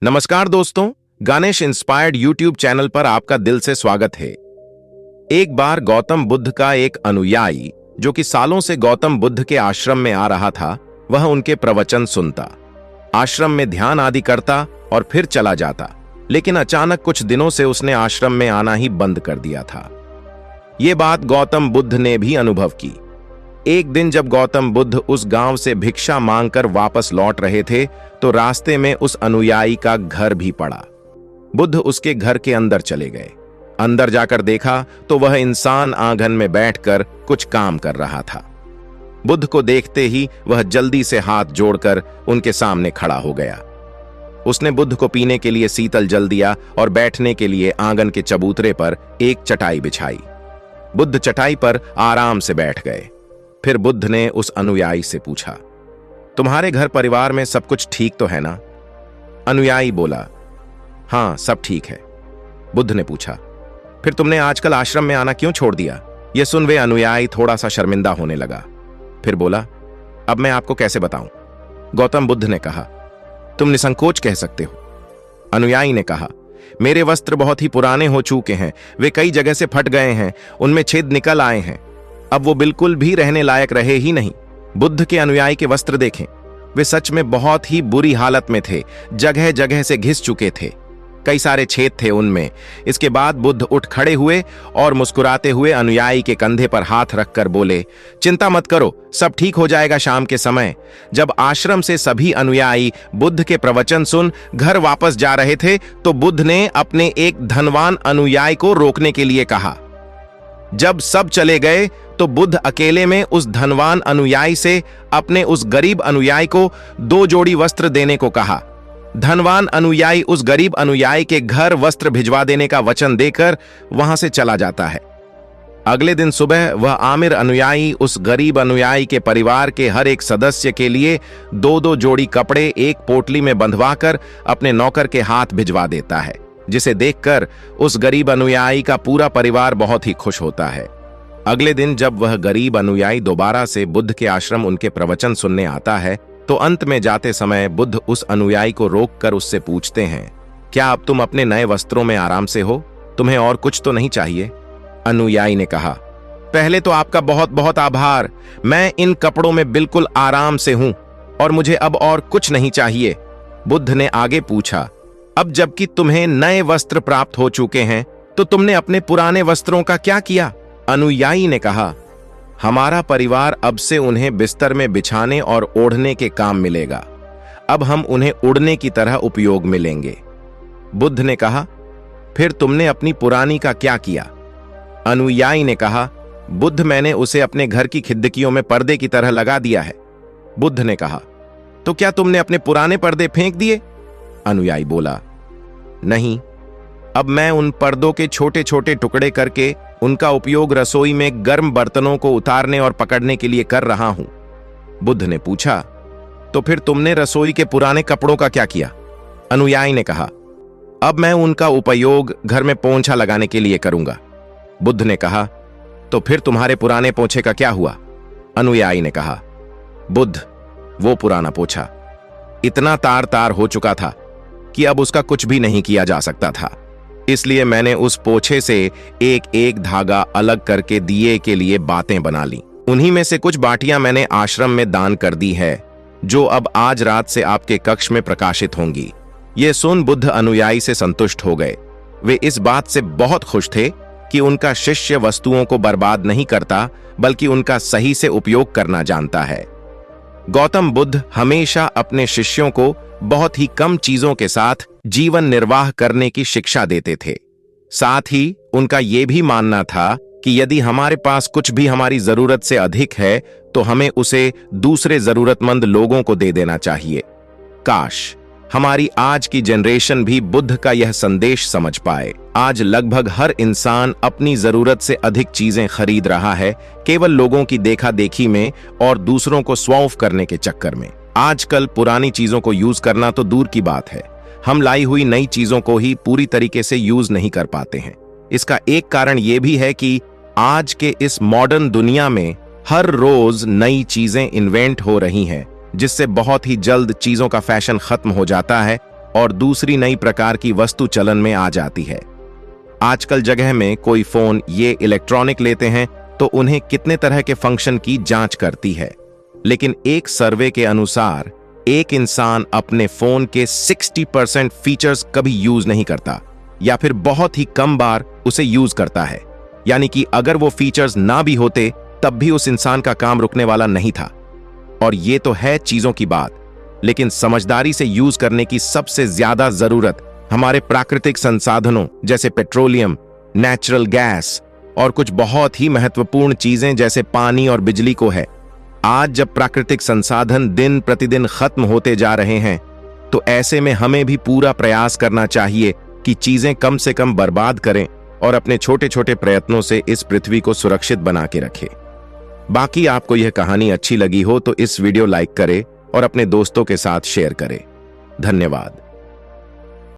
नमस्कार दोस्तों, Ganesh inspired YouTube channel पर आपका दिल से स्वागत है। एक बार गौतम बुद्ध का एक अनुयायी जो कि सालों से गौतम बुद्ध के आश्रम में आ रहा था, वह उनके प्रवचन सुनता, आश्रम में ध्यान आदि करता और फिर चला जाता। लेकिन अचानक कुछ दिनों से उसने आश्रम में आना ही बंद कर दिया था। ये बात गौतम बुद्ध ने भी अनुभव की। एक दिन जब गौतम बुद्ध उस गांव से भिक्षा मांगकर वापस लौट रहे थे तो रास्ते में उस अनुयायी का घर भी पड़ा। बुद्ध उसके घर के अंदर चले गए। अंदर जाकर देखा तो वह इंसान आंगन में बैठकर कुछ काम कर रहा था। बुद्ध को देखते ही वह जल्दी से हाथ जोड़कर उनके सामने खड़ा हो गया। उसने बुद्ध को पीने के लिए शीतल जल दिया और बैठने के लिए आंगन के चबूतरे पर एक चटाई बिछाई। बुद्ध चटाई पर आराम से बैठ गए। फिर बुद्ध ने उस अनुयायी से पूछा, तुम्हारे घर परिवार में सब कुछ ठीक तो है ना? अनुयायी बोला, हाँ सब ठीक है। बुद्ध ने पूछा, फिर तुमने आजकल आश्रम में आना क्यों छोड़ दिया? यह सुन वे अनुयायी थोड़ा सा शर्मिंदा होने लगा। फिर बोला, अब मैं आपको कैसे बताऊं? गौतम बुद्ध ने कहा, तुम निसंकोच कह सकते हो। अनुयायी ने कहा, मेरे वस्त्र बहुत ही पुराने हो चुके हैं, वे कई जगह से फट गए हैं, उनमें छेद निकल आए हैं, अब वो बिल्कुल भी रहने लायक रहे ही नहीं। बुद्ध के अनुयायी के वस्त्र देखें, वे सच में बहुत ही बुरी हालत में थे, जगह जगह से घिस चुके थे, कई सारे छेद थे उनमें। इसके बाद बुद्ध उठ खड़े हुए और मुस्कुराते हुए अनुयायी के कंधे पर हाथ रखकर बोले, चिंता मत करो, सब ठीक हो जाएगा शाम के समय। जब आश्रम से सभी अनुयायी बुद्ध के प्रवचन सुन घर वापस जा रहे थे तो बुद्ध ने अपने एक धनवान अनुयायी को रोकने के लिए कहा। जब सब चले गए तो बुद्ध अकेले में उस धनवान अनुयायी से अपने उस गरीब अनुयायी को 2 जोड़ी वस्त्र देने को कहा। धनवान अनुयायी उस गरीब अनुयायी के घर वस्त्र भिजवा देने का वचन देकर वहां से चला जाता है। अगले दिन सुबह वह आमिर अनुयायी उस गरीब अनुयायी के परिवार के हर एक सदस्य के लिए 2-2 जोड़ी कपड़े एक पोटली में बंधवाकर अपने नौकर के हाथ भिजवा देता है, जिसे देखकर उस गरीब अनुयायी का पूरा परिवार बहुत ही खुश होता है। अगले दिन जब वह गरीब अनुयायी दोबारा से बुद्ध के आश्रम उनके प्रवचन सुनने आता है तो अंत में जाते समय बुद्ध उस अनुयायी को रोककर उससे पूछते हैं, क्या अब तुम अपने नए वस्त्रों में आराम से हो? तुम्हें और कुछ तो नहीं चाहिए? अनुयायी ने कहा, पहले तो आपका बहुत बहुत आभार, मैं इन कपड़ों में बिल्कुल आराम से हूं और मुझे अब और कुछ नहीं चाहिए। बुद्ध ने आगे पूछा, अब जबकि तुम्हें नए वस्त्र प्राप्त हो चुके हैं तो तुमने अपने पुराने वस्त्रों का क्या किया? अनुयायी ने कहा, हमारा परिवार अब से उन्हें बिस्तर में बिछाने और ओढ़ने के काम मिलेगा, अब हम उन्हें उड़ने की तरह उपयोग में लेंगे। बुद्ध ने कहा, फिर तुमने अपनी पुरानी का क्या किया? अनुयायी ने कहा, बुद्ध मैंने उसे अपने घर की खिड़कियों में पर्दे की तरह लगा दिया है। बुद्ध ने कहा, तो क्या तुमने अपने पुराने पर्दे फेंक दिए? अनुयायी बोला, नहीं, अब मैं उन पर्दों के छोटे छोटे टुकड़े करके उनका उपयोग रसोई में गर्म बर्तनों को उतारने और पकड़ने के लिए कर रहा हूं। बुद्ध ने पूछा, तो फिर तुमने रसोई के पुराने कपड़ों का क्या किया? अनुयायी ने कहा, अब मैं उनका उपयोग घर में पोंछा लगाने के लिए करूंगा। बुद्ध ने कहा, तो फिर तुम्हारे पुराने पोंछे का क्या हुआ? अनुयायी ने कहा, बुद्ध, वो पुराना पोंछा इतना तार तार हो चुका था कि अब उसका कुछ भी नहीं किया जा सकता था, इसलिए मैंने उस पोछे से एक एक धागा अलग करके दिए के लिए बातें बना ली। उन्हीं में से कुछ बाटियां मैंने आश्रम में दान कर दी है, जो अब आज रात से आपके कक्ष में प्रकाशित होंगी। ये सुन बुद्ध अनुयायी से संतुष्ट हो गए। वे इस बात से बहुत खुश थे कि उनका शिष्य वस्तुओं को बर्बाद नहीं करता, बल्कि उनका सही से उपयोग करना जानता है। गौतम बुद्ध हमेशा अपने शिष्यों को बहुत ही कम चीजों के साथ जीवन निर्वाह करने की शिक्षा देते थे। साथ ही उनका यह भी मानना था कि यदि हमारे पास कुछ भी हमारी जरूरत से अधिक है तो हमें उसे दूसरे जरूरतमंद लोगों को दे देना चाहिए। काश हमारी आज की जनरेशन भी बुद्ध का यह संदेश समझ पाए। आज लगभग हर इंसान अपनी जरूरत से अधिक चीजें खरीद रहा है, केवल लोगों की देखा देखी में और दूसरों को स्वाउफ करने के चक्कर में। आजकल पुरानी चीजों को यूज करना तो दूर की बात है, हम लाई हुई नई चीजों को ही पूरी तरीके से यूज नहीं कर पाते हैं। इसका एक कारण यह भी है कि आज के इस मॉडर्न दुनिया में हर रोज नई चीजें इन्वेंट हो रही हैं, जिससे बहुत ही जल्द चीजों का फैशन खत्म हो जाता है और दूसरी नई प्रकार की वस्तु चलन में आ जाती है। आजकल जगह में कोई फोन ये इलेक्ट्रॉनिक लेते हैं तो उन्हें कितने तरह के फंक्शन की जांच करती है, लेकिन एक सर्वे के अनुसार एक इंसान अपने फोन के 60% फीचर्स कभी यूज नहीं करता या फिर बहुत ही कम बार उसे यूज करता है। यानी कि अगर वो फीचर्स ना भी होते तब भी उस इंसान का काम रुकने वाला नहीं था। और ये तो है चीजों की बात, लेकिन समझदारी से यूज करने की सबसे ज्यादा जरूरत हमारे प्राकृतिक संसाधनों जैसे पेट्रोलियम, नेचुरल गैस और कुछ बहुत ही महत्वपूर्ण चीजें जैसे पानी और बिजली को है। आज जब प्राकृतिक संसाधन दिन प्रतिदिन खत्म होते जा रहे हैं तो ऐसे में हमें भी पूरा प्रयास करना चाहिए कि चीजें कम से कम बर्बाद करें और अपने छोटे छोटे प्रयत्नों से इस पृथ्वी को सुरक्षित बना के रखें। बाकी आपको यह कहानी अच्छी लगी हो तो इस वीडियो लाइक करें और अपने दोस्तों के साथ शेयर करें। धन्यवाद।